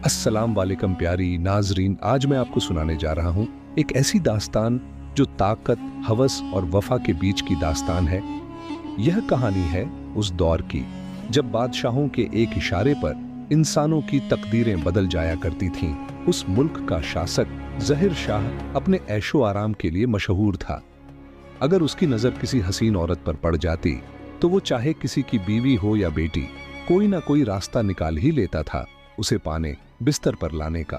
अस्सलाम वालेकुम प्यारी नाजरीन, आज मैं आपको सुनाने जा रहा हूँ एक ऐसी दास्तान जो ताकत, हवस और वफा के बीच की दास्तान है। यह कहानी है उस दौर की जब बादशाहों के एक इशारे पर इंसानों की तकदीरें बदल जाया करती थीं। उस मुल्क का शासक ज़हीर शाह अपने ऐशो आराम के लिए मशहूर था। अगर उसकी नज़र किसी हसीन औरत पर पड़ जाती तो वो चाहे किसी की बीवी हो या बेटी, कोई ना कोई रास्ता निकाल ही लेता था उसे पाने, बिस्तर पर लाने का।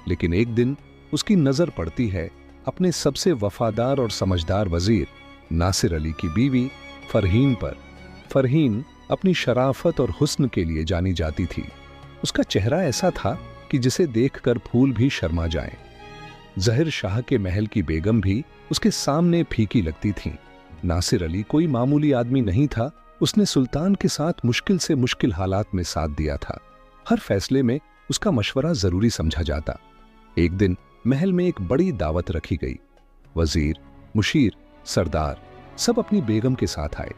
लेकिन एक दिन उसकी नजर पड़ती है अपने सबसे वफादार और समझदार वजीर नासिर अली की बीवी फरहीन पर। फरहीन अपनी शराफत और हुस्न के लिए जानी जाती थी। उसका चेहरा ऐसा था कि जिसे देखकर फूल भी शर्मा जाएं। ज़हीर शाह के महल की बेगम भी उसके सामने फीकी लगती थीं। नासिर अली कोई मामूली आदमी नहीं था। उसने सुल्तान के साथ मुश्किल से मुश्किल हालात में साथ दिया था। हर फैसले में उसका मशवरा जरूरी समझा जाता। एक दिन महल में एक बड़ी दावत रखी गई। वजीर, मुशीर, सरदार सब अपनी बेगम के साथ आए।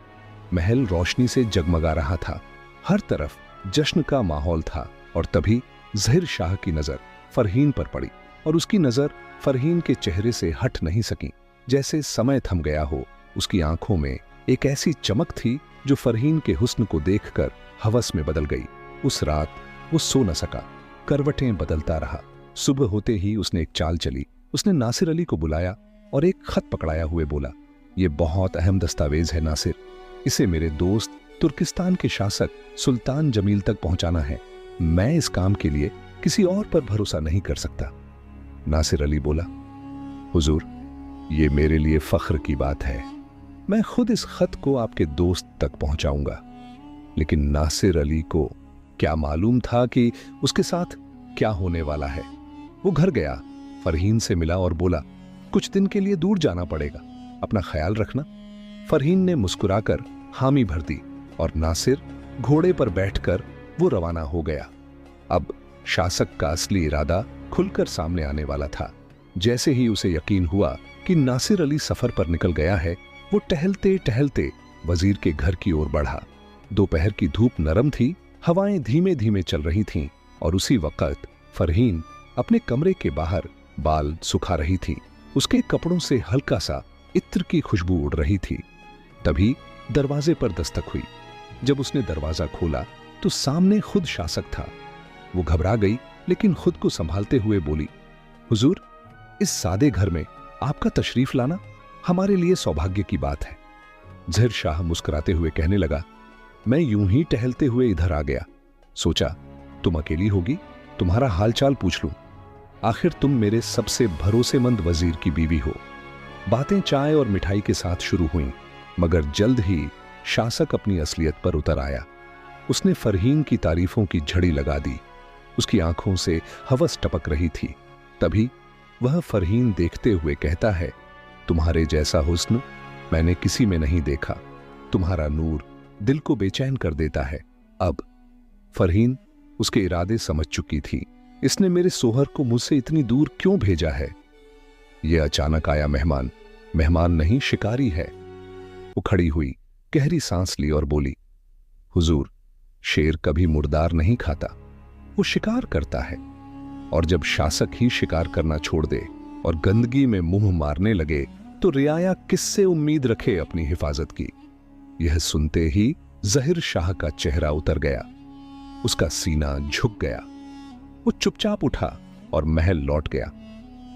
महल रोशनी से जगमगा रहा था। हर तरफ जश्न का माहौल था। और तभी ज़हीर शाह की नजर फरहीन पर पड़ी और उसकी नजर फरहीन के चेहरे से हट नहीं सकी। जैसे समय थम गया हो। उसकी आंखों में एक ऐसी चमक थी जो फरहीन के हुस्न को देखकर हवस में बदल गई। उस रात वो सो न सका, करवटें बदलता रहा। सुबह होते ही उसने एक चाल चली। उसने नासिर अली को बुलाया और एक खत पकड़ाया हुए बोला, ये बहुत अहम दस्तावेज है नासिर, इसे मेरे दोस्त तुर्किस्तान के शासक सुल्तान जमील तक पहुंचाना है। मैं इस काम के लिए किसी और पर भरोसा नहीं कर सकता। नासिर अली बोला, हुजूर, ये मेरे लिए फख्र की बात है। मैं खुद इस खत को आपके दोस्त तक पहुंचाऊंगा। लेकिन नासिर अली को क्या मालूम था कि उसके साथ क्या होने वाला है। वो घर गया, फरहीन से मिला और बोला, कुछ दिन के लिए दूर जाना पड़ेगा, अपना ख्याल रखना। फरहीन ने मुस्कुराकर हामी भर दी और नासिर घोड़े पर बैठकर वो रवाना हो गया। अब शासक का असली इरादा खुलकर सामने आने वाला था। जैसे ही उसे यकीन हुआ कि नासिर अली सफर पर निकल गया है, वो टहलते टहलते वजीर के घर की ओर बढ़ा। दोपहर की धूप नरम थी, हवाएं धीमे धीमे चल रही थीं और उसी वक्त फरहीन अपने कमरे के बाहर बाल सुखा रही थी। उसके कपड़ों से हल्का सा इत्र की खुशबू उड़ रही थी। तभी दरवाजे पर दस्तक हुई। जब उसने दरवाजा खोला तो सामने खुद शासक था। वो घबरा गई, लेकिन खुद को संभालते हुए बोली, हुजूर, इस सादे घर में आपका तशरीफ लाना हमारे लिए सौभाग्य की बात है। ज़हीर शाह मुस्कुराते हुए कहने लगा, मैं यूं ही टहलते हुए इधर आ गया। सोचा तुम अकेली होगी, तुम्हारा हालचाल पूछ लूं। आखिर तुम मेरे सबसे भरोसेमंद वजीर की बीवी हो। बातें चाय और मिठाई के साथ शुरू हुईं, मगर जल्द ही शासक अपनी असलियत पर उतर आया। उसने फरहीन की तारीफों की झड़ी लगा दी। उसकी आंखों से हवस टपक रही थी। तभी वह फरहीन देखते हुए कहता है, तुम्हारे जैसा हुस्न मैंने किसी में नहीं देखा। तुम्हारा नूर दिल को बेचैन कर देता है। अब फरहीन उसके इरादे समझ चुकी थी। इसने मेरे सोहर को मुझसे इतनी दूर क्यों भेजा है? यह अचानक आया मेहमान मेहमान नहीं, शिकारी है। वो खड़ी हुई, गहरी सांस ली और बोली, हुजूर, शेर कभी मुर्दार नहीं खाता, वो शिकार करता है। और जब शासक ही शिकार करना छोड़ दे और गंदगी में मुंह मारने लगे तो रियाया किससे उम्मीद रखे अपनी हिफाजत की? यह सुनते ही ज़हीर शाह का चेहरा उतर गया। उसका सीना झुक गया। वो चुपचाप उठा और महल लौट गया।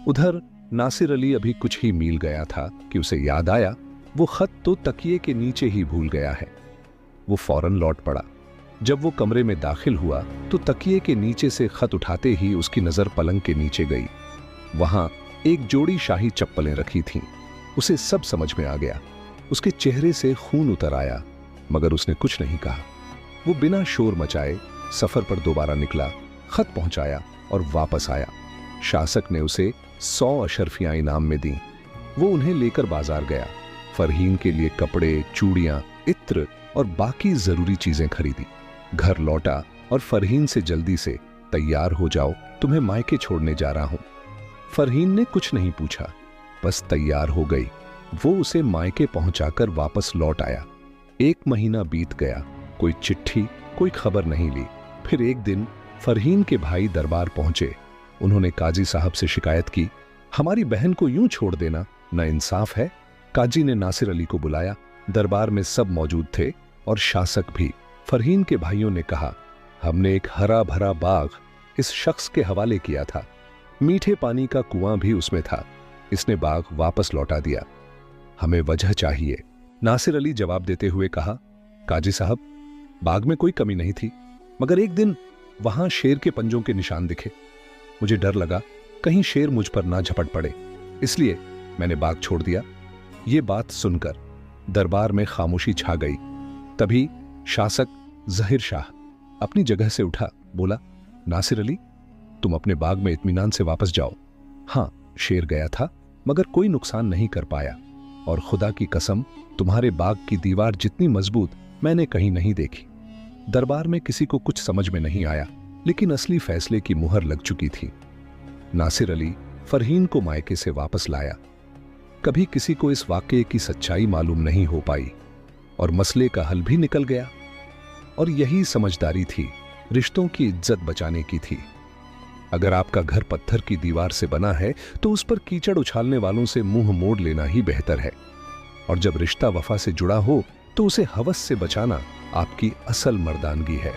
उधर नासिर अली अभी कुछ ही मील गया था कि उसे याद आया, वो खत तो तकिए के नीचे ही भूल गया है। वो फौरन लौट पड़ा। जब वो कमरे में दाखिल हुआ तो तकिए के नीचे से खत उठाते ही उसकी नजर पलंग के नीचे गई। वहां एक जोड़ी शाही चप्पलें रखी थीं। उसे सब समझ में आ गया। उसके चेहरे से खून उतर आया, मगर उसने कुछ नहीं कहा। वो बिना शोर मचाए सफर पर दोबारा निकला, खत पहुंचाया और वापस आया। शासक ने उसे 100 अशर्फियां इनाम में दी। वो उन्हें लेकर बाजार गया। फरहीन के लिए कपड़े, चूड़ियां, इत्र और बाकी जरूरी चीजें खरीदी। घर लौटा और फरहीन से जल्दी से, तैयार हो जाओ, तुम्हें मायके छोड़ने जा रहा हूं। फरहीन ने कुछ नहीं पूछा, बस तैयार हो गई। वो उसे मायके पहुंचाकर वापस लौट आया। 1 महीना बीत गया, कोई चिट्ठी, कोई खबर नहीं ली। फिर एक दिन फरहीन के भाई दरबार पहुंचे। उन्होंने काजी साहब से शिकायत की, हमारी बहन को यूं छोड़ देना ना इंसाफ है। काजी ने नासिर अली को बुलाया। दरबार में सब मौजूद थे और शासक भी। फरहीन के भाइयों ने कहा, हमने एक हरा भरा बाग इस शख्स के हवाले किया था, मीठे पानी का कुआं भी उसमें था, इसने बाग वापस लौटा दिया, हमें वजह चाहिए। नासिर अली जवाब देते हुए कहा, काजी साहब, बाग में कोई कमी नहीं थी, मगर एक दिन वहां शेर के पंजों के निशान दिखे। मुझे डर लगा कहीं शेर मुझ पर ना झपट पड़े, इसलिए मैंने बाग छोड़ दिया। ये बात सुनकर दरबार में खामोशी छा गई। तभी शासक जहीर शाह अपनी जगह से उठा, बोला, नासिर अली, तुम अपने बाग में इत्मीनान से वापस जाओ। हां, शेर गया था मगर कोई नुकसान नहीं कर पाया, और खुदा की कसम, तुम्हारे बाग की दीवार जितनी मजबूत मैंने कहीं नहीं देखी। दरबार में किसी को कुछ समझ में नहीं आया, लेकिन असली फैसले की मुहर लग चुकी थी। नासिर अली फरहीन को मायके से वापस लाया। कभी किसी को इस वाकये की सच्चाई मालूम नहीं हो पाई और मसले का हल भी निकल गया। और यही समझदारी थी, रिश्तों की इज्जत बचाने की थी। अगर आपका घर पत्थर की दीवार से बना है तो उस पर कीचड़ उछालने वालों से मुंह मोड़ लेना ही बेहतर है। और जब रिश्ता वफा से जुड़ा हो तो उसे हवस से बचाना आपकी असल मर्दानगी है।